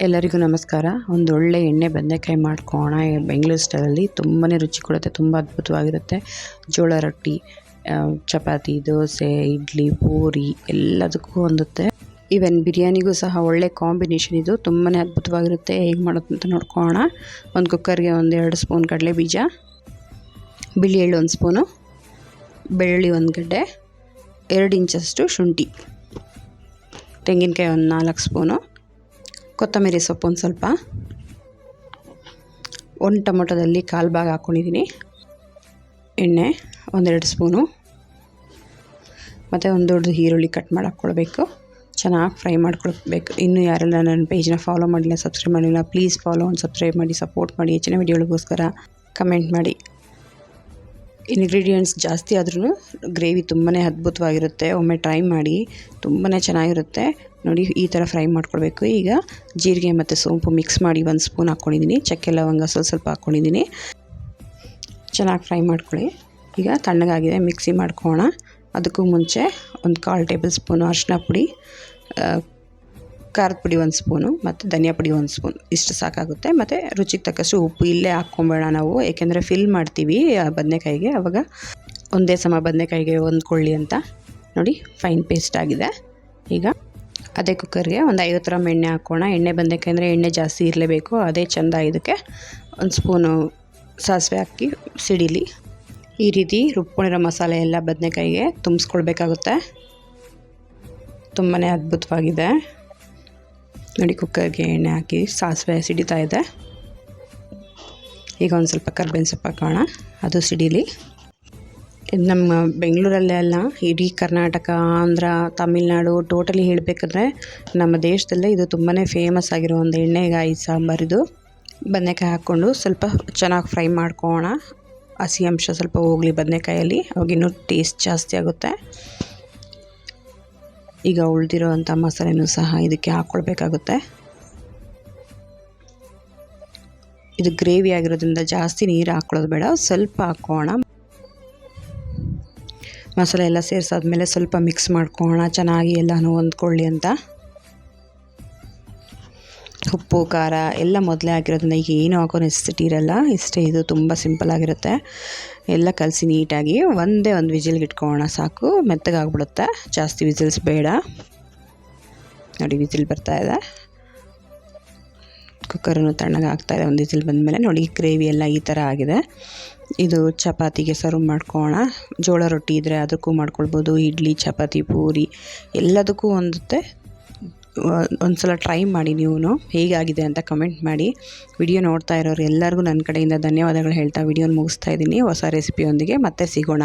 ಎಲ್ಲರಿಗೂ ನಮಸ್ಕಾರ. ಒಂದು ಒಳ್ಳೆ ಎಣ್ಣೆ ಬದನೆಕಾಯಿ ಮಾಡ್ಕೊಳ್ಳೋಣ ಬೆಂಗಳೂರು ಸ್ಟೈಲಲ್ಲಿ. ತುಂಬಾ ರುಚಿ ಕೊಡುತ್ತೆ, ತುಂಬ ಅದ್ಭುತವಾಗಿರುತ್ತೆ. ಜೋಳ ರೊಟ್ಟಿ, ಚಪಾತಿ, ದೋಸೆ, ಇಡ್ಲಿ, ಪೂರಿ ಎಲ್ಲದಕ್ಕೂ ಹೊಂದುತ್ತೆ. ಈವನ್ ಬಿರಿಯಾನಿಗೂ ಸಹ ಒಳ್ಳೆ ಕಾಂಬಿನೇಷನ್ ಇದು. ತುಂಬಾ ಅದ್ಭುತವಾಗಿರುತ್ತೆ. ಹೇಗೆ ಮಾಡೋದು ಅಂತ ನೋಡ್ಕೊಳ್ಳೋಣ. ಒಂದು ಕುಕ್ಕರ್ಗೆ 1-2 ಸ್ಪೂನ್ ಕಡಲೆ ಬೀಜ, ಬಿಳಿ ಎಳ್ಳು 1 ಸ್ಪೂನು, ಬೆಳ್ಳುಳ್ಳಿ 1 ಗಡ್ಡೆ, 2 ಇಂಚಷ್ಟು ಶುಂಠಿ, ತೆಂಗಿನಕಾಯಿ 4 ಸ್ಪೂನು, ಕೊತ್ತಂಬರಿ ಸೊಪ್ಪು ಒಂದು ಸ್ವಲ್ಪ, 1 ಟೊಮೊಟೊದಲ್ಲಿ 1/4 ಭಾಗ ಹಾಕ್ಕೊಂಡಿದ್ದೀನಿ, ಎಣ್ಣೆ 1-2 ಸ್ಪೂನು, ಮತ್ತು ಒಂದು ದೊಡ್ಡ ಈರುಳ್ಳಿ ಕಟ್ ಮಾಡಿ ಹಾಕ್ಕೊಳ್ಬೇಕು. ಚೆನ್ನಾಗಿ ಫ್ರೈ ಮಾಡ್ಕೊಳ್ಬೇಕು. ಇನ್ನೂ ಯಾರೆಲ್ಲ ನನ್ನ ಪೇಜ್ನ ಫಾಲೋ ಮಾಡಿಲ್ಲ, ಸಬ್ಸ್ಕ್ರೈಬ್ ಮಾಡಿಲ್ಲ, ಪ್ಲೀಸ್ ಫಾಲೋ ಆ್ಯಂಡ್ ಸಬ್ಸ್ಕ್ರೈಬ್ ಮಾಡಿ, ಸಪೋರ್ಟ್ ಮಾಡಿ. ಹೆಚ್ಚಿನ ವಿಡಿಯೋಗಳಿಗೋಸ್ಕರ ಕಮೆಂಟ್ ಮಾಡಿ. ಇಂಗ್ರೀಡಿಯೆಂಟ್ಸ್ ಜಾಸ್ತಿ ಆದ್ರೂ ಗ್ರೇವಿ ತುಂಬಾ ಅದ್ಭುತವಾಗಿರುತ್ತೆ. ಒಮ್ಮೆ ಟ್ರೈ ಮಾಡಿ, ತುಂಬಾ ಚೆನ್ನಾಗಿರುತ್ತೆ. ನೋಡಿ, ಈ ಥರ ಫ್ರೈ ಮಾಡ್ಕೊಳ್ಬೇಕು. ಈಗ ಜೀರಿಗೆ ಮತ್ತು ಸೋಂಪು ಮಿಕ್ಸ್ ಮಾಡಿ 1 ಸ್ಪೂನ್ ಹಾಕ್ಕೊಂಡಿದ್ದೀನಿ. ಚಕ್ಕೆ ಲವಂಗ ಸ್ವಲ್ಪ ಹಾಕ್ಕೊಂಡಿದ್ದೀನಿ. ಚೆನ್ನಾಗಿ ಫ್ರೈ ಮಾಡ್ಕೊಳ್ಳಿ. ಈಗ ತಣ್ಣಗಾಗಿದೆ, ಮಿಕ್ಸಿ ಮಾಡ್ಕೊಳ್ಳೋಣ. ಅದಕ್ಕೂ ಮುಂಚೆ 1/4 ಟೇಬಲ್ ಸ್ಪೂನು ಅರಿಶಿನ ಪುಡಿ, ಖಾರದ ಪುಡಿ 1 ಸ್ಪೂನು ಮತ್ತು ಧನಿಯಾ ಪುಡಿ 1 ಸ್ಪೂನ್, ಇಷ್ಟು ಸಾಕಾಗುತ್ತೆ. ಮತ್ತು ರುಚಿಗೆ ತಕ್ಕಷ್ಟು ಉಪ್ಪು ಇಲ್ಲೇ ಹಾಕ್ಕೊಂಬೇಡ ನಾವು, ಏಕೆಂದರೆ ಫಿಲ್ ಮಾಡ್ತೀವಿ ಬದನೆಕಾಯಿಗೆ, ಆವಾಗ ಒಂದೇ ಸಮ ಬದನೆಕಾಯಿಗೆ ಹೊಂದ್ಕೊಳ್ಳಿ ಅಂತ. ನೋಡಿ, ಫೈನ್ ಪೇಸ್ಟ್ ಆಗಿದೆ. ಈಗ ಅದೇ ಕುಕ್ಕರ್ಗೆ ಒಂದು 50 ಗ್ರಾಮ್ ಎಣ್ಣೆ ಹಾಕೋಣ. ಎಣ್ಣೆ ಬದನೆಕಾಯಿ ಅಂದರೆ ಎಣ್ಣೆ ಜಾಸ್ತಿ ಇರಲೇಬೇಕು, ಅದೇ ಚೆಂದ. ಇದಕ್ಕೆ 1 ಸ್ಪೂನು ಸಾಸಿವೆ ಹಾಕಿ ಸಿಡಿಲಿ. ಈ ರೀತಿ ರುಬ್ಕೊಂಡಿರೋ ಮಸಾಲೆ ಎಲ್ಲ ಬದನೆಕಾಯಿಗೆ ತುಂಬಿಸ್ಕೊಳ್ಬೇಕಾಗುತ್ತೆ. ತುಂಬಾ ಅದ್ಭುತವಾಗಿದೆ. ನೋಡಿ, ಕುಕ್ಕರ್ಗೆ ಎಣ್ಣೆ ಹಾಕಿ ಸಾಸಿವೆ ಸಿಡಿತಾ ಇದೆ. ಈಗ ಒಂದು ಸ್ವಲ್ಪ ಕರ್ಬೇವಿನ ಸೊಪ್ಪು ಹಾಕೋಣ, ಅದು ಸಿಡಿಲಿ. ಇದು ನಮ್ಮ ಬೆಂಗಳೂರಲ್ಲೇ ಅಲ್ಲ, ಇಡೀ ಕರ್ನಾಟಕ, ಆಂಧ್ರ, ತಮಿಳ್ನಾಡು, ಟೋಟಲಿ ಹೇಳಬೇಕಂದ್ರೆ ನಮ್ಮ ದೇಶದಲ್ಲೇ ಇದು ತುಂಬಾ ಫೇಮಸ್ ಆಗಿರೋ ಒಂದು ಎಣ್ಣೆಗಾಯಿ ಸಾಂಬಾರಿದು. ಬದನೆಕಾಯಿ ಹಾಕ್ಕೊಂಡು ಸ್ವಲ್ಪ ಚೆನ್ನಾಗಿ ಫ್ರೈ ಮಾಡ್ಕೊಳ್ಳೋಣ. ಹಸಿ ಅಂಶ ಸ್ವಲ್ಪ ಹೋಗಲಿ ಬದನೆಕಾಯಲ್ಲಿ, ಅವಾಗ ಇನ್ನೂ ಟೇಸ್ಟ್ ಜಾಸ್ತಿ ಆಗುತ್ತೆ. ಈಗ ಉಳಿದಿರೋವಂಥ ಮಸಾಲೆನೂ ಸಹ ಇದಕ್ಕೆ ಹಾಕ್ಕೊಳ್ಬೇಕಾಗುತ್ತೆ. ಇದು ಗ್ರೇವಿ ಆಗಿರೋದ್ರಿಂದ ಜಾಸ್ತಿ ನೀರು ಹಾಕ್ಕೊಳ್ಳೋದು ಬೇಡ, ಸ್ವಲ್ಪ ಹಾಕ್ಕೊಳ್ಳೋಣ. ಮಸಾಲೆ ಎಲ್ಲ ಸೇರಿಸಾದ್ಮೇಲೆ ಸ್ವಲ್ಪ ಮಿಕ್ಸ್ ಮಾಡ್ಕೊಳ್ಳೋಣ, ಚೆನ್ನಾಗಿ ಎಲ್ಲನೂ ಹೊಂದ್ಕೊಳ್ಳಿ ಅಂತ. ಉಪ್ಪು ಖಾರ ಎಲ್ಲ ಮೊದಲೇ ಆಗಿರೋದ್ರಿಂದ ಈಗ ಏನೂ ಹಾಕೋ ನೆಸೆಸಿಟಿ ಇರಲ್ಲ. ಇಷ್ಟೇ, ಇದು ತುಂಬ ಸಿಂಪಲ್ ಆಗಿರುತ್ತೆ. ಎಲ್ಲ ಕಲಸಿ ನೀಟಾಗಿ ಒಂದೇ ಒಂದು ವಿಜಿಲ್ಗೆ ಇಟ್ಕೊಳ್ಳೋಣ, ಸಾಕು. ಮೆತ್ತಗಾಗ್ಬಿಡುತ್ತೆ, ಜಾಸ್ತಿ ವಿಜಿಲ್ಸ್ ಬೇಡ. ನೋಡಿ, ವಿಜಿಲ್ ಬರ್ತಾಯಿದೆ. ಕುಕ್ಕರನ್ನು ತಣ್ಣಗೆ ಆಗ್ತಾಯಿದೆ. ಒಂದು ವಿಜಿಲ್ ಬಂದಮೇಲೆ ನೋಡಿ, ಗ್ರೇವಿ ಎಲ್ಲ ಈ ಥರ ಆಗಿದೆ. ಇದು ಚಪಾತಿಗೆ ಸರ್ವ್ ಮಾಡ್ಕೊಳ್ಳೋಣ. ಜೋಳ ರೊಟ್ಟಿ ಇದ್ದರೆ ಅದಕ್ಕೂ ಮಾಡ್ಕೊಳ್ಬೋದು, ಇಡ್ಲಿ, ಚಪಾತಿ, ಪೂರಿ ಎಲ್ಲದಕ್ಕೂ ಹೊಂದುತ್ತೆ. ಒಂದು ಸಲ ಟ್ರೈ ಮಾಡಿ. ನೀವು ಹೇಗಾಗಿದೆ ಅಂತ ಕಮೆಂಟ್ ಮಾಡಿ. ವಿಡಿಯೋ ನೋಡ್ತಾ ಇರೋರು ಎಲ್ಲರಿಗೂ ನನ್ನ ಕಡೆಯಿಂದ ಧನ್ಯವಾದಗಳು ಹೇಳ್ತಾ ವಿಡಿಯೋನ ಮುಗಿಸ್ತಾ ಇದ್ದೀನಿ. ಹೊಸ ರೆಸಿಪಿಯೊಂದಿಗೆ ಮತ್ತೆ ಸಿಗೋಣ.